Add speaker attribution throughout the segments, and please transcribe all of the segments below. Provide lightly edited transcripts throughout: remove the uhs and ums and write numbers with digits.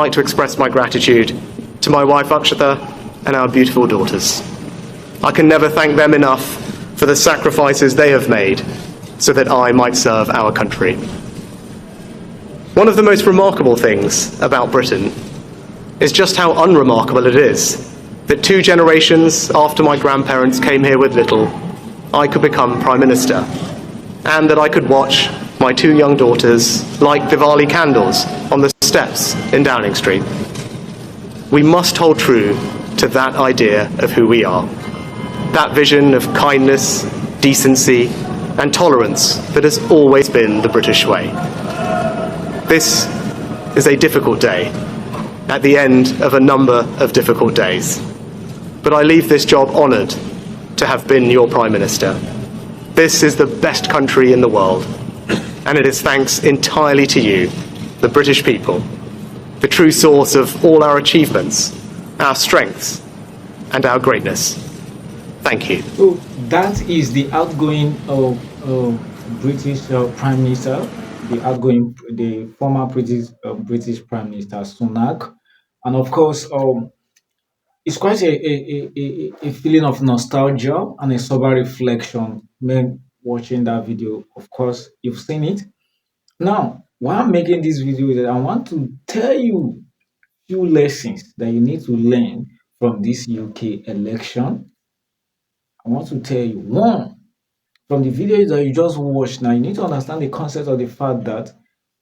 Speaker 1: like to express my gratitude to my wife Akshata and our beautiful daughters. I can never thank them enough for the sacrifices they have made so that I might serve our country. One of the most remarkable things about Britain is just how unremarkable it is that 2 generations after my grandparents came here with little, I could become Prime Minister, and that I could watch my 2 young daughters light Diwali candles on the steps in Downing Street. We must hold true to that idea of who we are, that vision of kindness, decency, and tolerance that has always been the British way. This is a difficult day, at the end of a number of difficult days. But I leave this job honoured to have been your Prime Minister. This is the best country in the world, and it is thanks entirely to you, the British people, the true source of all our achievements, our strengths, and our greatness. Thank you.
Speaker 2: So that is the outgoing British Prime Minister, the former British Prime Minister Sunak, and of course, it's quite a feeling of nostalgia and a sober reflection when watching that video. Of course, you've seen it. Now, why I'm making this video is that I want to tell you few lessons that you need to learn from this UK election. I want to tell you one, from the videos that you just watched. Now you need to understand the concept of the fact that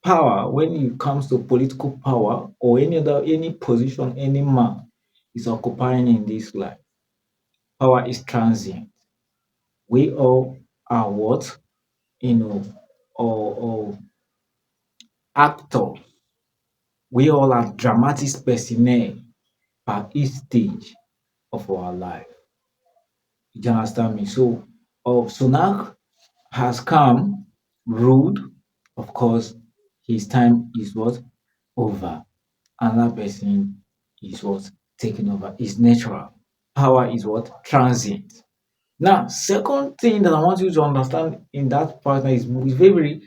Speaker 2: power, when it comes to political power or any position any man is occupying in this life, power is transient. We all are what, or actors. We all are dramatic personnel at each stage of our life. You understand me? So, Sunak has come, ruled. Of course, his time is what, over. Another person is what, taking over. It's natural. Power is what, transient. Now, second thing that I want you to understand in that partner is very,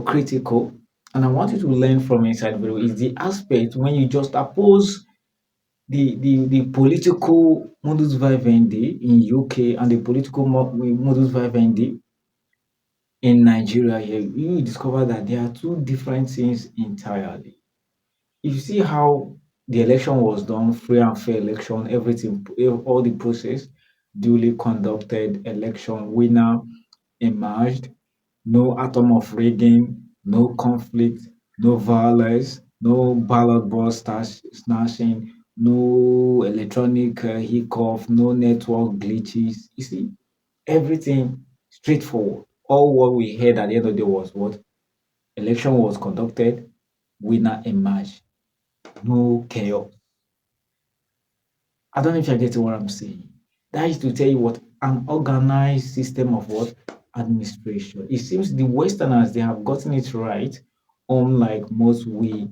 Speaker 2: critical, and I want you to learn from inside very well, is the aspect when you just oppose the political modus vivendi in UK and the political modus vivendi in Nigeria here, you will discover that there are 2 different things entirely. If you see how the election was done, free and fair election, everything, all the process, duly conducted election, winner emerged, no atom of rigging, no conflict, no violence, no ballot box snatching, no electronic hiccup, no network glitches. You see, everything straightforward. All what we heard at the end of the day was what? Election was conducted, winner emerged, no chaos. I don't know if you're getting what I'm saying. That is to tell you what, an organized system of what, administration. It seems the Westerners, they have gotten it right, unlike most we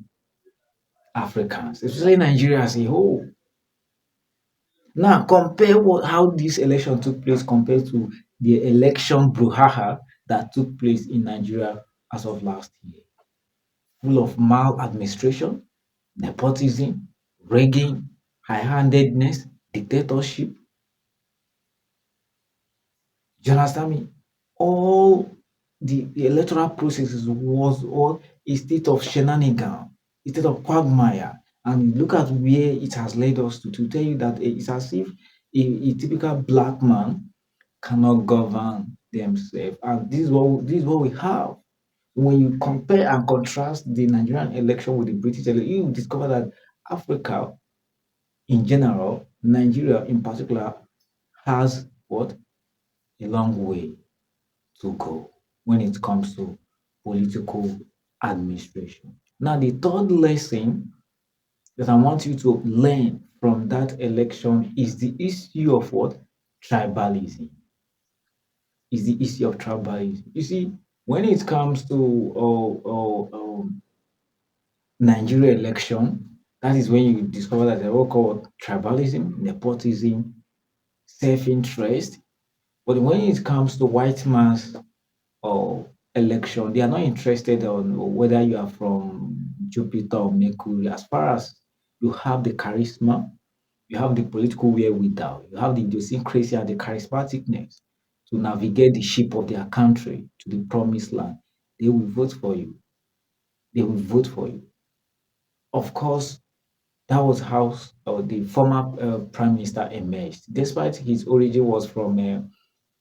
Speaker 2: Africans, especially Nigeria as a whole. Now compare how this election took place compared to the election brouhaha that took place in Nigeria as of last year. Full of maladministration, nepotism, rigging, high-handedness, dictatorship. Do you understand me? All the electoral processes was all a state of shenanigan, a state of quagmire. And look at where it has led us to tell you that it's as if a typical black man cannot govern themselves. And this is what we have. When you compare and contrast the Nigerian election with the British election, you discover that Africa in general, Nigeria in particular, has what? A long way to go when it comes to political administration. Now, the third lesson that I want you to learn from that election is the issue of what? Tribalism. Is the issue of tribalism. You see, when it comes to Nigeria election, that is when you discover that they're all called tribalism, nepotism, self-interest. But when it comes to white man's election, they are not interested on whether you are from Jupiter or Mercury. As far as you have the charisma, you have the political wherewithal, you have the idiosyncrasy and the charismaticness to navigate the ship of their country to the promised land, they will vote for you. They will vote for you. Of course, that was how the former prime minister emerged. Despite his origin was from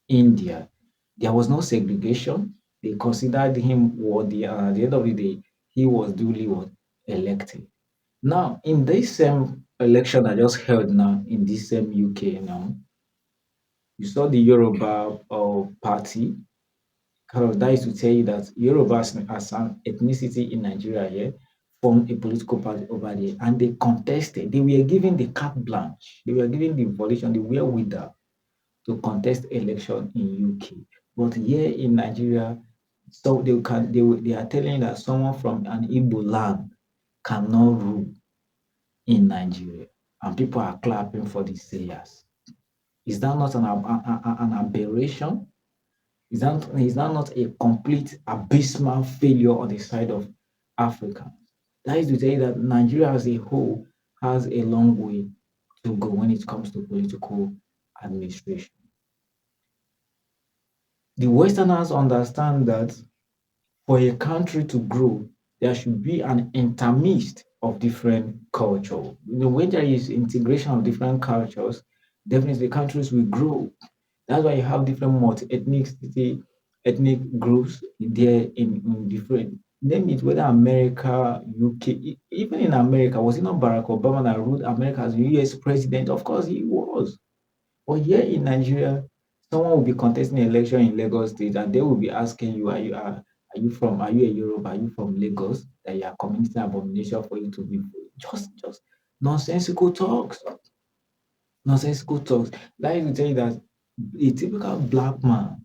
Speaker 2: India, there was no segregation. They considered him worthy, and at the end of the day, he was duly elected. Now, in this same election I just held now in this same UK now, you saw the Yoruba party. Kind of that is to tell you that Yoruba as an ethnicity in Nigeria here formed a political party over there, and they contested. They were given the carte blanche. They were given the volition, the wherewithal to contest election in UK. But here in Nigeria, so they are telling that someone from an Igbo land cannot rule in Nigeria, and people are clapping for the sayers. Is that not an aberration? Is that not a complete abysmal failure on the side of Africa? That is to say that Nigeria as a whole has a long way to go when it comes to political administration. The Westerners understand that for a country to grow, there should be an intermixed of different culture. When there is integration of different cultures, definitely countries will grow. That's why you have different ethnic groups there in different name it, whether America, UK, even in America, was it not Barack Obama that ruled America as US president? Of course he was. But here in Nigeria, someone will be contesting an election in Lagos State and they will be asking you, are you a Yoruba? Are you from Lagos? That you are committing abomination for you to be just nonsensical talks. Nonsensical talks. That is to tell you that a typical black man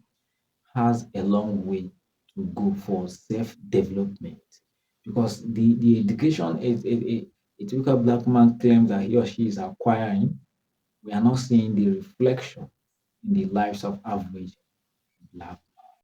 Speaker 2: has a long way to go for self-development because the education a typical black man claims that he or she is acquiring, we are not seeing the reflection in the lives of average black